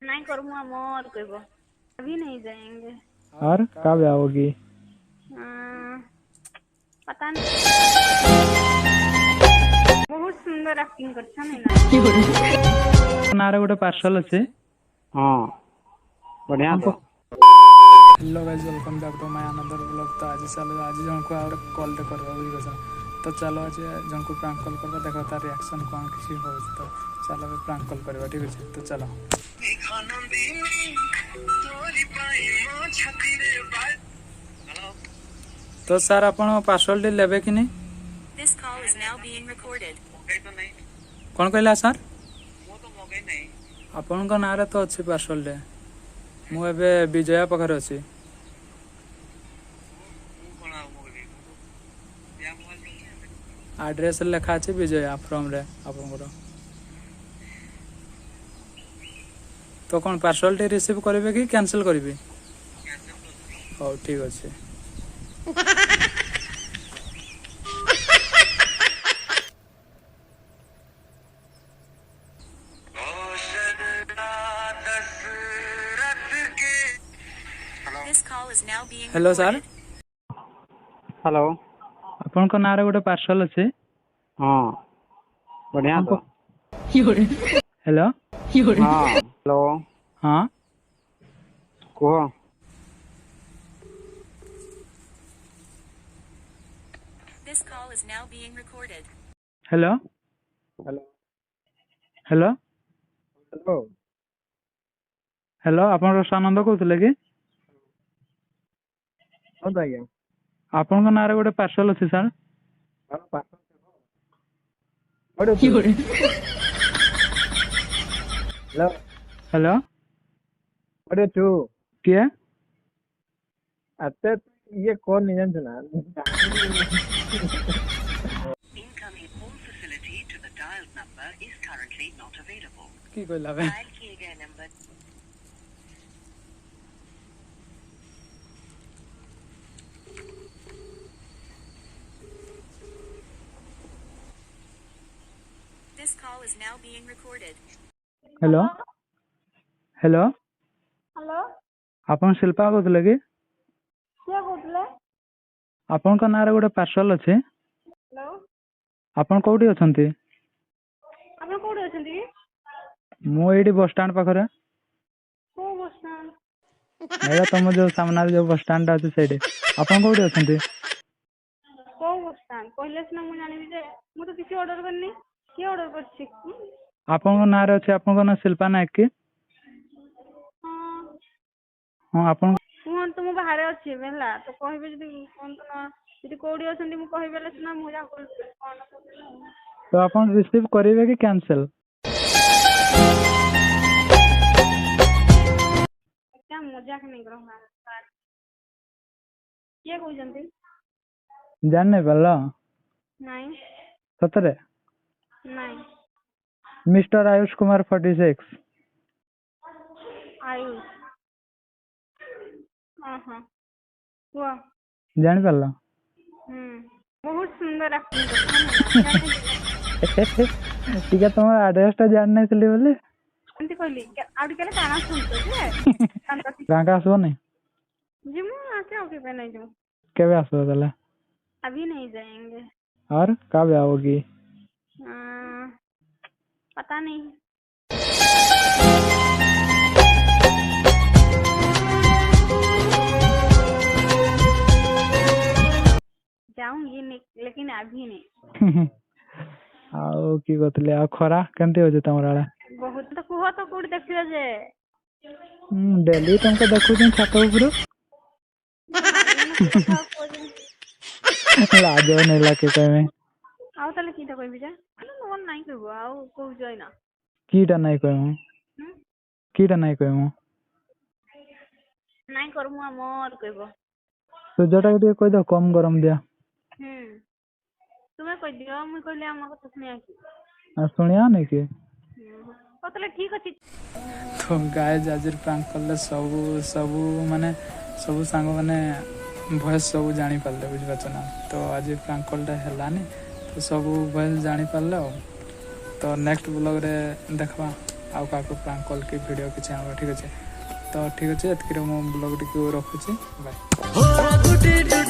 नहीं करूँ मोर कहबो अभी नहीं जाएंगे। और कब आओगी? पता नहीं बहुत सुंदर एक्टिंग करछा नहीं नारे गोटे पार्सल अच्छे। हाँ बढ़िया तो। Hello guys, welcome back to my another blog. तो आज चलो आज जनको आउट कॉल रे करबा बुझ गसन। तो चलो आज जनको प्रैंक कॉल करबा देखो तार रिएक्शन कोन किसी हो। तो चलो अब प्रैंक कॉल करबा, ठीक है? तो चलो। तो सर आपण पार्सल दे लेबे कि नहीं? This call is now being recorded. कौन कहला सर? आपण को नारे तो अच्छी पार्सल दे। मु एबे विजया पखर अछि। एड्रेस लिखा अछि विजया फ्रॉम रे आपण को। तो कौन पार्सल टे रिसीव करेबे कि कैंसिल करेबे? हो ठीक अछि। This call is now being hello sir, recorded. Hello. आपण को नारे गोटे पार्सल अछि। हाँ बढ़िया तो। हेलो हाँ हेलो। हाँ कहो। This call is now being recorded. Hello hello hello hello. Hello आपण रसानंद कहउतले कि? कौन था क्या? आपण को नारे गोटे पार्सल अछि सर। हेलो हेलो अरे तू के? अच्छा ये कौन नहीं सुना? Incoming call facility to the dialed number is currently not available. की कहला बे? Dial किए गए number. This call is now being recorded. Hello hello hello आपण शिल्पा कहउतले कि? क्या कहले? आपण को नारे गोटे पार्सल अछि। हेलो आपण कोठी अछंती? आप कोठी अछंती? मु एडी बस स्टैंड पाखरे। को बस स्टैंड? एडा तुम जो सामने जो बस स्टैंड अछि सेडे। आपण कोठी अछंती? को बस स्टैंड कहले सिना मु जानिबी जे मु तो किसी ऑर्डर करनी। की ऑर्डर करछि? आपण को नारे अछि, आपण को ना शिल्पा नायक कि? हां हां आपण मुहन तो मु बाहर अछि बेला तो कहबे जदी कोन तो ना जदी कोडी अछंती मु कहबेले सिना मु जा कोन। तो आपण रिसीव करिवे कि कैंसिल? क्या मजाक नहीं करो हमारे। क्या कोई जंती? जान नहीं पाला? नहीं सतरे नहीं मिस्टर आयुष कुमार 46। आयुष हाँ हुआ जान पाला? बहुत सुंदर एक्टिंग करछा। ठीक है, तुम्हारा एड्रेस ता जान नहीं चली बोले एंती कहली आउट केले काना सुनतो जे काका आसो नहीं? जी मु आके ओके पे नहीं जाऊं। केबे आसो तले? अभी नहीं जाएंगे। और कब आओगी? पता नहीं। जाऊंगी लेकिन अभी नहीं। आउ की कहतले आ खरा केनते हो जे तमराला? बहुत तो कुह तो कोड देखियो जे डेली तुमको देखु दिन छात ऊपर। लाजो नहीं लाके कहमे आउ तले की तो कहबी जे मन नहीं कहबो आउ कहू जय ना कीटा नहीं कहमु। कीटा नहीं कहमु नहीं करमु मोर कहबो। तो जटा के कह दो कम गरम दिया। तुम्हें कह दियो मु कहले हम को सुनिया की आ सुनिया नहीं के तले ठीक अछि। तो गाइस आज प्रैंक करले सब माने सब सांग माने वॉइस सब जानी पाले बुझ पाछना। तो आज प्रैंक कॉलटा हेलानी तो सब वॉइस जानी पाले। तो नेक्स्ट ब्लॉग रे देखबा। आउ क्या प्रांक कॉल की वीडियो किसी आम ठीक अच्छे तो ठीक अच्छे ये ब्लॉग टी रखुच्छे बाय।